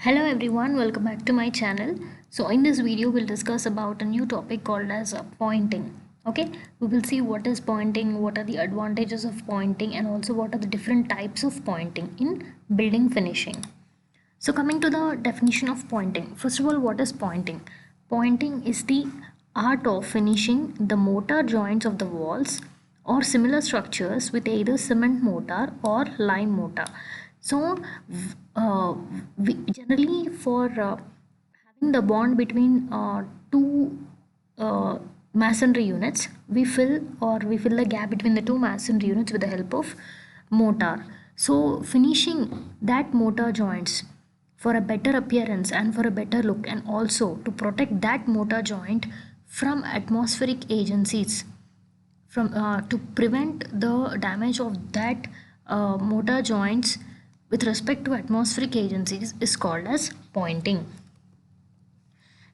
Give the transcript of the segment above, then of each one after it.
Hello everyone, welcome back to my channel. So in this video we'll discuss about a new topic called as pointing. Okay, we will see what is pointing, what are the advantages of pointing, and also what are the different types of pointing in building finishing. So coming to the definition of pointing, first of all, what is pointing? Pointing is the art of finishing the mortar joints of the walls or similar structures with either cement mortar or lime mortar. So we generally for having the bond between two masonry units, we fill the gap between the two masonry units with the help of mortar. So finishing that mortar joints for a better appearance and for a better look, and also to protect that mortar joint from atmospheric agencies, from to prevent the damage of that mortar joints with respect to atmospheric agencies, is called as pointing.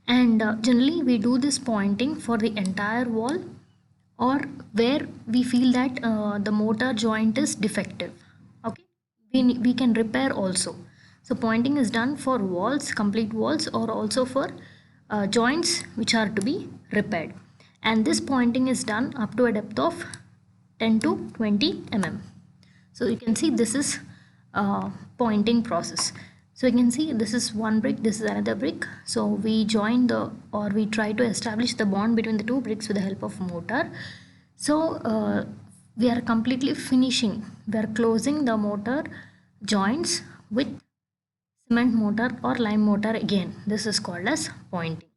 And generally we do this pointing for the entire wall, or where we feel that the mortar joint is defective. Okay, we can repair also. So pointing is done for walls, complete walls, or also for joints which are to be repaired. And this pointing is done up to a depth of 10 to 20 mm. So you can see this is pointing process. So you can see this is one brick, this is another brick. So we join the, or we try to establish the bond between the two bricks with the help of mortar. So we are completely finishing, we are closing the mortar joints with cement mortar or lime mortar again. This is called as pointing.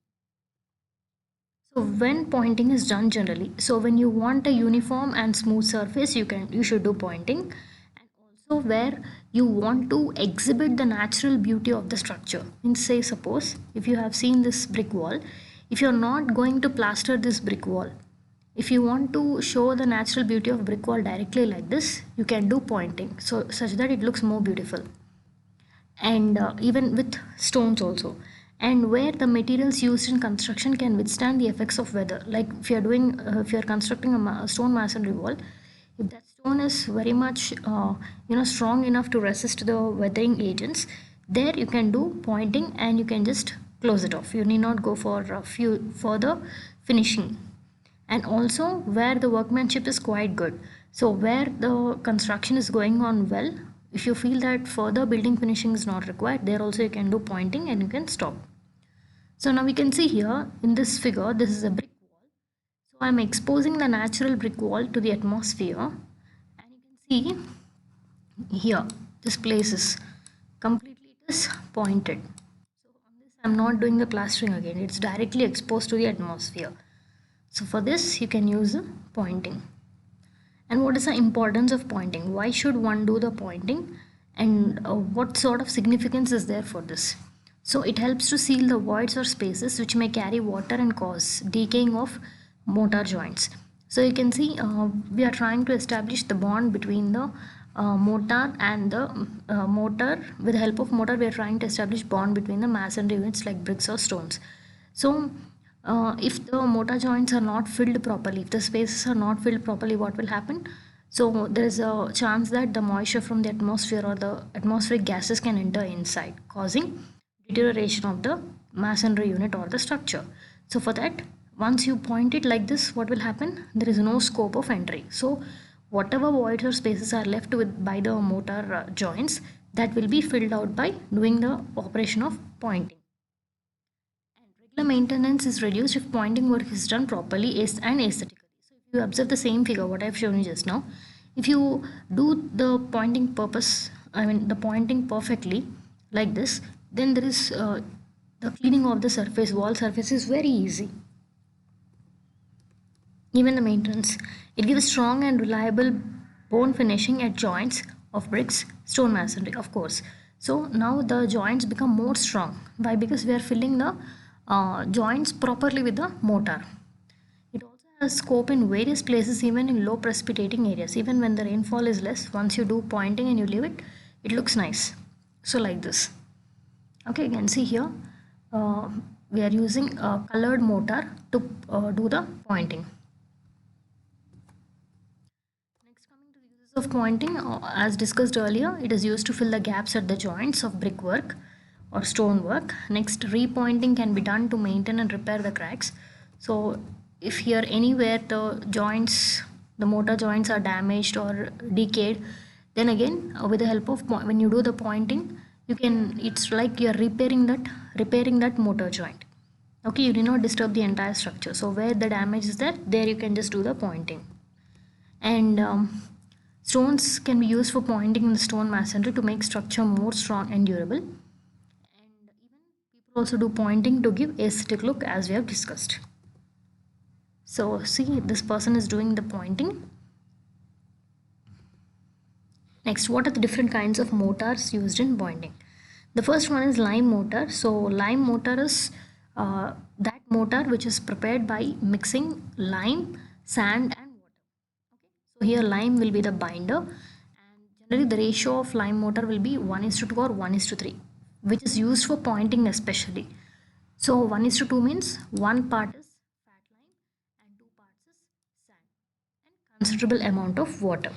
So when pointing is done generally, so when you want a uniform and smooth surface, you should do pointing. And also where you want to exhibit the natural beauty of the structure. In, say, suppose if you have seen this brick wall, if you're not going to plaster this brick wall, if you want to show the natural beauty of brick wall directly like this, you can do pointing, so such that it looks more beautiful. And even with stones also, and where the materials used in construction can withstand the effects of weather, like if you're constructing a stone masonry wall, if that stone is very much strong enough to resist the weathering agents, there you can do pointing and you can just close it off. You need not go for a few further finishing. And also where the workmanship is quite good, so where the construction is going on well, if you feel that further building finishing is not required, there also you can do pointing and you can stop. So now we can see here in this figure, this is a brick wall. So I'm exposing the natural brick wall to the atmosphere, and you can see here this place is completely, it is pointed. So on this I'm not doing the plastering again, it's directly exposed to the atmosphere. So for this you can use the pointing. And what is the importance of pointing? Why should one do the pointing? And what sort of significance is there for this? So it helps to seal the voids or spaces which may carry water and cause decaying of mortar joints. So you can see we are trying to establish the bond between the mortar and the mortar. With the help of mortar, we are trying to establish bond between the masonry units like bricks or stones. So if the mortar joints are not filled properly, if the spaces are not filled properly, what will happen? So there is a chance that the moisture from the atmosphere or the atmospheric gases can enter inside, causing deterioration of the masonry unit or the structure. So for that, once you point it like this, what will happen? There is no scope of entry. So whatever voids or spaces are left with by the mortar joints, that will be filled out by doing the operation of pointing. Regular maintenance is reduced if pointing work is done properly and aesthetically. So if you observe the same figure, what I've shown you just now, if you do the the pointing perfectly like this, then there is the cleaning of the surface, wall surface is very easy. Even the maintenance, it gives strong and reliable bone finishing at joints of bricks, stone masonry, of course. So now the joints become more strong. Why? Because we are filling the joints properly with the mortar. It also has scope in various places, even in low precipitating areas. Even when the rainfall is less, once you do pointing and you leave it, it looks nice. So like this. Okay, you can see here we are using a colored mortar to do the pointing. Next, coming to the uses of pointing, as discussed earlier, it is used to fill the gaps at the joints of brickwork or stonework. Next, repointing can be done to maintain and repair the cracks. So if here anywhere the joints, the mortar joints are damaged or decayed, then again with the help of when you do the pointing, you can, it's like you're repairing that mortar joint. Okay, you do not disturb the entire structure. So where the damage is there you can just do the pointing. And stones can be used for pointing in the stone masonry to make structure more strong and durable. And even people also do pointing to give aesthetic look, as we have discussed. So see, this person is doing the pointing. Next, what are the different kinds of mortars used in pointing? The first one is lime mortar. So lime mortar is that mortar which is prepared by mixing lime, sand and water. Okay, so here lime will be the binder, and generally the ratio of lime mortar will be 1:2 or 1:3, which is used for pointing especially. So 1:2 means one part is fat lime and two parts is sand and considerable amount of water.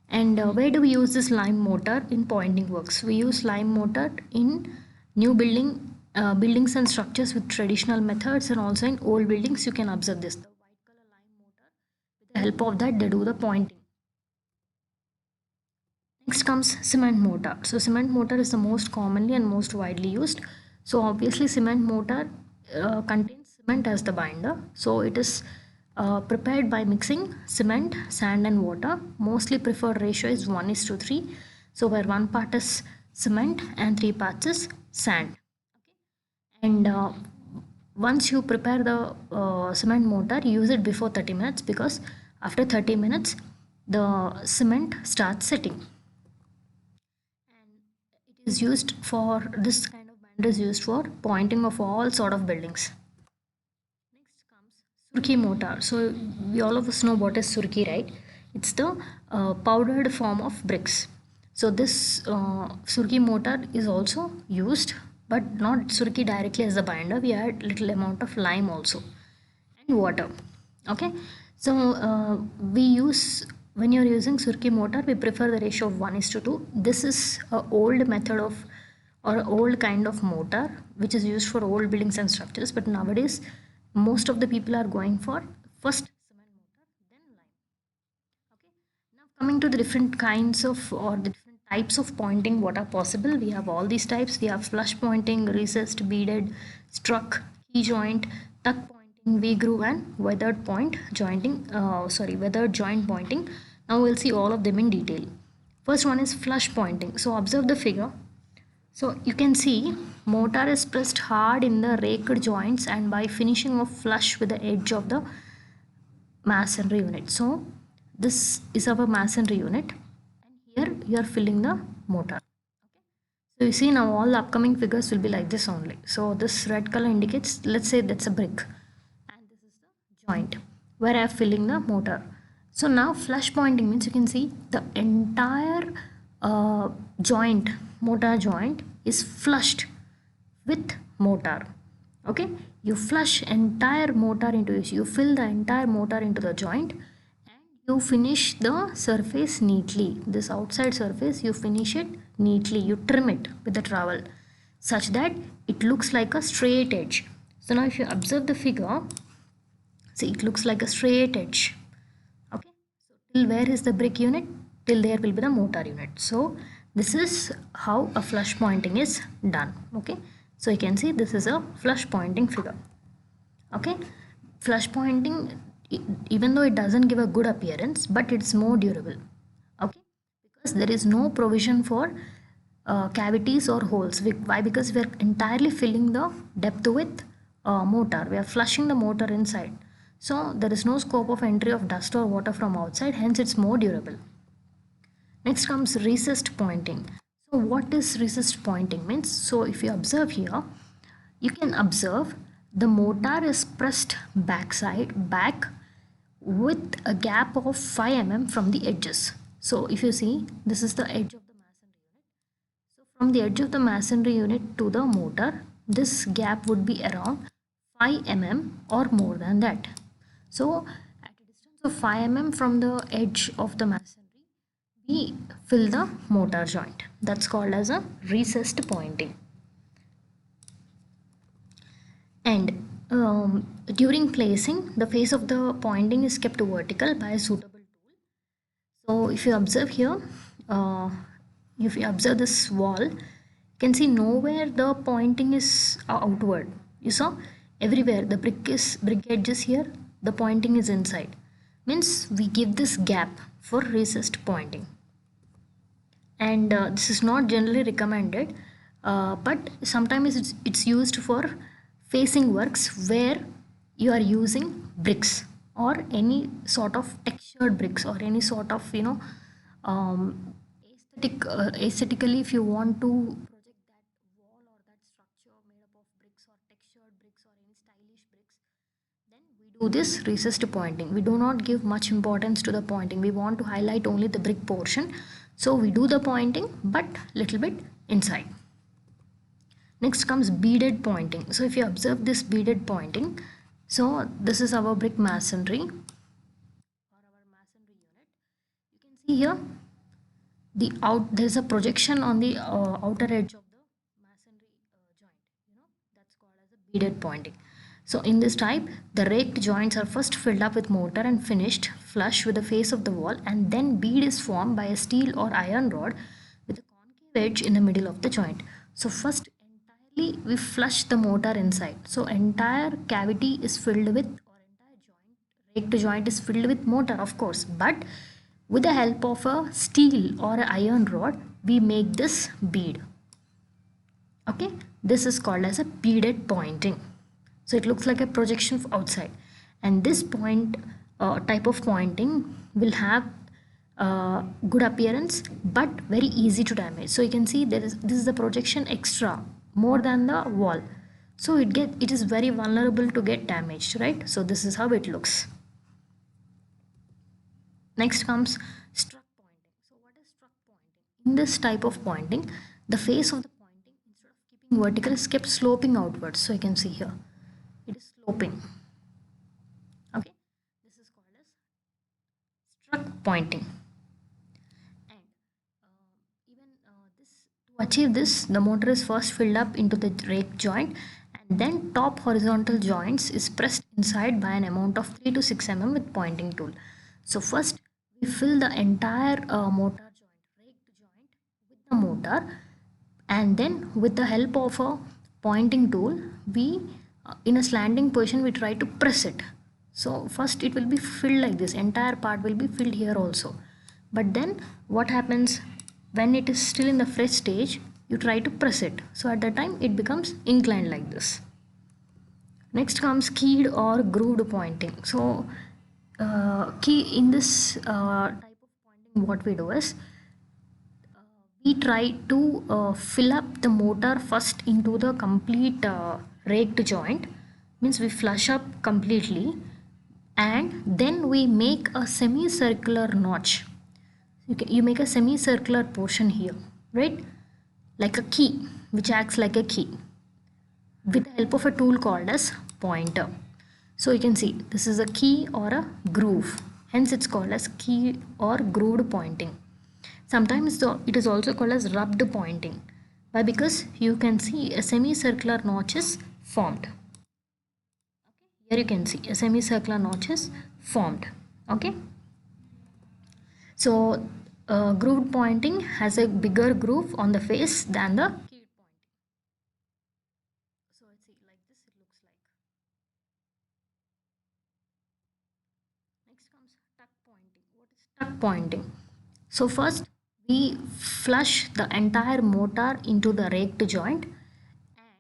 And where do we use this lime mortar in pointing works? We use lime mortar in new buildings and structures with traditional methods, and also in old buildings you can observe this. The white color lime mortar, with the help of that they do the pointing. Next comes cement mortar. So cement mortar is the most commonly and most widely used. So obviously cement mortar contains cement as the binder. So it is prepared by mixing cement, sand and water. Mostly preferred ratio is 1:3. So where one part is cement and three parts is sand. Okay. And once you prepare the cement mortar, use it before 30 minutes, because after 30 minutes the cement starts setting. And it is used for, this kind of binder is used for pointing of all sort of buildings. Next comes Surki mortar. So we all of us know what is Surki, right? It's the powdered form of bricks. So this Surki mortar is also used, but not Surki directly as the binder. We add little amount of lime also and water. Okay, so we use, when you're using Surki mortar, we prefer the ratio of 1:2. This is a old method of, or old kind of mortar which is used for old buildings and structures, but nowadays most of the people are going for first cement mortar, then lime. Okay, now coming to the different kinds of, or the different types of pointing, what are possible? We have all these types. We have flush pointing, recessed, beaded, struck, key joint, tuck pointing, V groove and weathered point jointing, weathered joint pointing. Now we'll see all of them in detail. First one is flush pointing. So observe the figure. So you can see mortar is pressed hard in the raked joints and by finishing off flush with the edge of the masonry unit. So this is our masonry unit, and here you are filling the mortar. Okay, so you see now all the upcoming figures will be like this only. So this red color indicates, let's say that's a brick, and this is the joint where I am filling the mortar. So now flush pointing means you can see the entire joint, mortar joint is flushed with mortar. Okay, you flush entire mortar into it, you fill the entire mortar into the joint, and you finish the surface neatly. This outside surface you finish it neatly, you trim it with the trowel such that it looks like a straight edge. So now if you observe the figure, see, it looks like a straight edge. Okay, so till where is the brick unit? Till there will be the mortar unit. So this is how a flush pointing is done. Okay, so you can see this is a flush pointing figure. Okay, flush pointing, even though it doesn't give a good appearance, but it's more durable. Okay, because there is no provision for cavities or holes. Why? Because we are entirely filling the depth with mortar. We are flushing the mortar inside, so there is no scope of entry of dust or water from outside, hence it's more durable. Next comes recessed pointing. So what is recessed pointing means? So if you observe here, you can observe the mortar is pressed back with a gap of 5 mm from the edges. So if you see, this is the edge of the masonry unit. So from the edge of the masonry unit to the mortar, this gap would be around 5 mm or more than that. So at a distance of 5 mm from the edge of the masonry, we fill the motor joint. That's called as a recessed pointing. And during placing, the face of the pointing is kept vertical by a suitable tool. So if you observe here, uh, if you observe this wall, you can see nowhere the pointing is outward. You saw everywhere the brick edge is here, the pointing is inside. Means we give this gap for recessed pointing. And this is not generally recommended, but sometimes it's used for facing works where you are using bricks or any sort of textured bricks or any sort of aesthetically, if you want to project that wall or that structure made up of bricks or textured bricks or any stylish bricks, then we do this recessed pointing. We do not give much importance to the pointing. We want to highlight only the brick portion. So we do the pointing but little bit inside. Next comes beaded pointing. So if you observe this beaded pointing, so this is our brick masonry or our masonry unit. You can see here there's a projection on the outer edge of the masonry joint. That's called as a beaded pointing. So in this type, the raked joints are first filled up with mortar and finished flush with the face of the wall, and then bead is formed by a steel or iron rod with a concave edge in the middle of the joint. So first entirely we flush the mortar inside. So entire cavity is filled with, or entire joint, raked joint is filled with mortar, of course, but with the help of a steel or an iron rod, we make this bead. Okay, this is called as a beaded pointing. So it looks like a projection outside, and this type of pointing will have good appearance but very easy to damage. So you can see this is the projection extra more than the wall, so it is very vulnerable to get damaged, right? So this is how it looks. Next comes struck pointing. So what is struck pointing? In this type of pointing, the face of the pointing, instead of keeping vertical, is kept sloping outwards. So you can see here, it is sloping. Okay, this is called as struck pointing. And to achieve this, the mortar is first filled up into the rake joint, and then top horizontal joints is pressed inside by an amount of 3 to 6 mm with pointing tool. So first we fill the entire mortar joint, raked joint, with the mortar, and then with the help of a pointing tool, we in a slanting position we try to press it. So first it will be filled like this, entire part will be filled here also, but then what happens when it is still in the fresh stage, you try to press it, so at that time it becomes inclined like this. Next comes keyed or grooved pointing. So key in this type of pointing, what we do is we try to fill up the mortar first into the complete raked joint, means we flush up completely, and then we make a semicircular notch. You make a semicircular portion here, right, like a key, which acts like a key, with the help of a tool called as pointer. So you can see this is a key or a groove, hence it's called as key or grooved pointing. Sometimes it is also called as rubbed pointing. Why? Because you can see a semicircular notch is formed. Okay, here you can see a semicircular notch is formed. Okay, so grooved pointing has a bigger groove on the face than the keyed pointing. So let's see, like this it looks like. Next comes tuck pointing. What is tuck pointing? So first we flush the entire mortar into the raked joint, and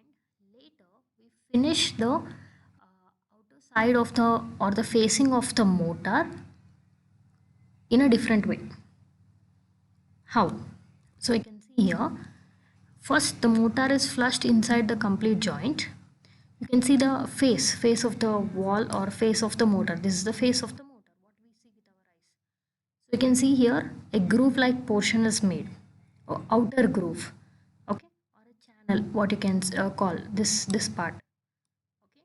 later we finish the outer side of the or the facing of the mortar in a different way. How? So you can see here, first the mortar is flushed inside the complete joint. You can see the face of the wall or face of the mortar. This is the face of the mortar, what we see with our eyes. So you can see here a groove like portion is made, or outer groove, okay, or a channel, what you can call this part. Okay,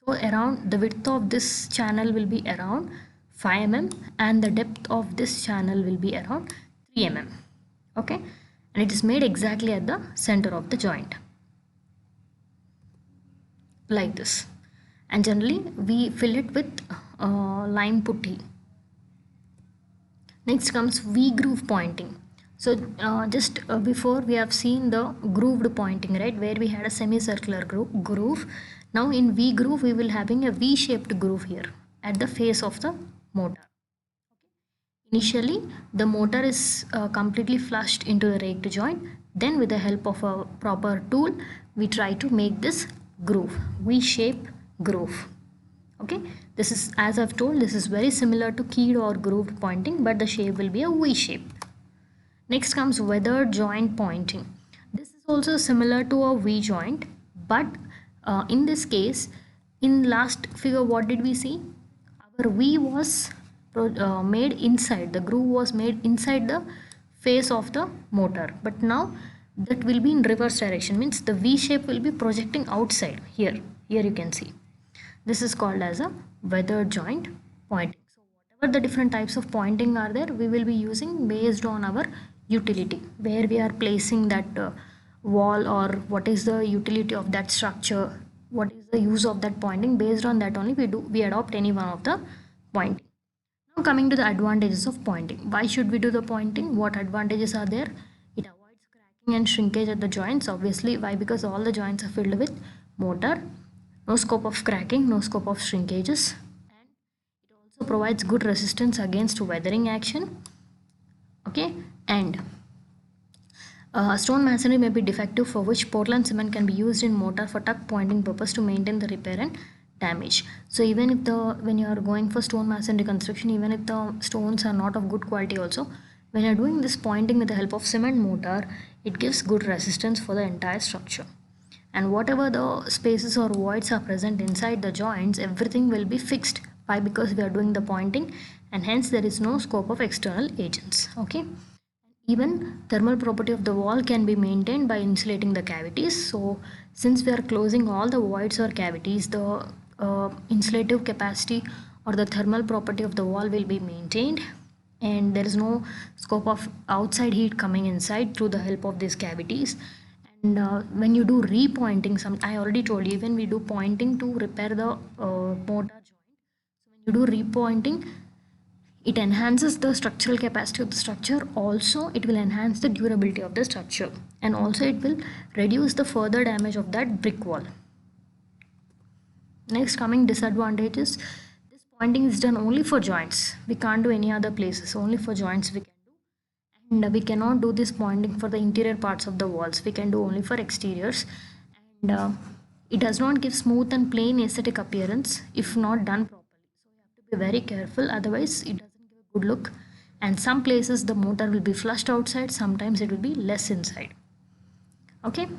so around the width of this channel will be around 5 mm and the depth of this channel will be around 3 mm. Okay, and it is made exactly at the center of the joint like this, and generally we fill it with lime putty. Next comes V groove pointing. So just before we have seen the grooved pointing, right, where we had a semicircular groove. Now in V groove we will having a V shaped groove here at the face of the motor. Initially the motor is completely flushed into the raked joint, then with the help of a proper tool we try to make this groove, V shape groove. Okay, this is, as I've told, this is very similar to keyed or grooved pointing, but the shape will be a V shape. Next comes weathered joint pointing. This is also similar to a V joint, but in this case, in last figure what did we see? Our V was made inside, the groove was made inside the face of the motor, but now that will be in reverse direction, means the V shape will be projecting outside. Here you can see. This is called as a weathered joint pointing. So whatever the different types of pointing are there, we will be using based on our utility, where we are placing that wall, or what is the utility of that structure, what is the use of that pointing. Based on that only we adopt any one of the pointing. Now coming to the advantages of pointing. Why should we do the pointing? What advantages are there? It avoids cracking and shrinkage at the joints. Obviously, why? Because all the joints are filled with mortar. No scope of cracking, no scope of shrinkages, and it also provides good resistance against weathering action. Okay, and stone masonry may be defective, for which Portland cement can be used in mortar for tuck pointing purpose to maintain the repair and damage. So even if when you are going for stone masonry construction, even if the stones are not of good quality also, when you are doing this pointing with the help of cement mortar, it gives good resistance for the entire structure. And whatever the spaces or voids are present inside the joints, everything will be fixed. Why? Because we are doing the pointing, and hence there is no scope of external agents. Okay, even thermal property of the wall can be maintained by insulating the cavities. So since we are closing all the voids or cavities, the insulative capacity or the thermal property of the wall will be maintained, and there is no scope of outside heat coming inside through the help of these cavities. And when you do repointing, I already told you, even we do pointing to repair the mortar joint. So when you do repointing, it enhances the structural capacity of the structure. Also it will enhance the durability of the structure, and also it will reduce the further damage of that brick wall. Next, coming disadvantages. This pointing is done only for joints. We can't do any other places, only for joints we can do. And we cannot do this pointing for the interior parts of the walls. We can do only for exteriors. And it does not give smooth and plain aesthetic appearance if not done properly. So you have to be very careful, otherwise it doesn't give a good look. And some places the mortar will be flushed outside, sometimes it will be less inside. Okay.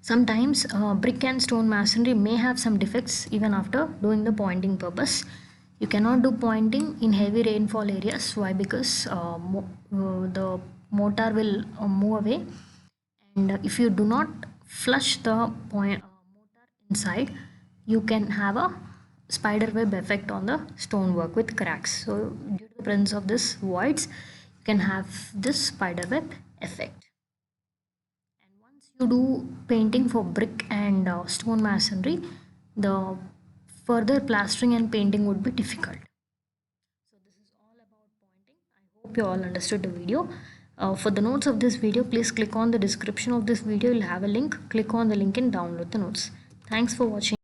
Sometimes brick and stone masonry may have some defects even after doing the pointing purpose. You cannot do pointing in heavy rainfall areas. Why? Because the mortar will move away, and if you do not flush the mortar inside, you can have a spider web effect on the stonework with cracks. So due to the presence of this voids, you can have this spider web effect. And once you do painting for brick and stone masonry, the further plastering and painting would be difficult. So this is all about pointing. I hope you all understood the video. For the notes of this video, please click on the description of this video. You'll have a link. Click on the link and download the notes. Thanks for watching.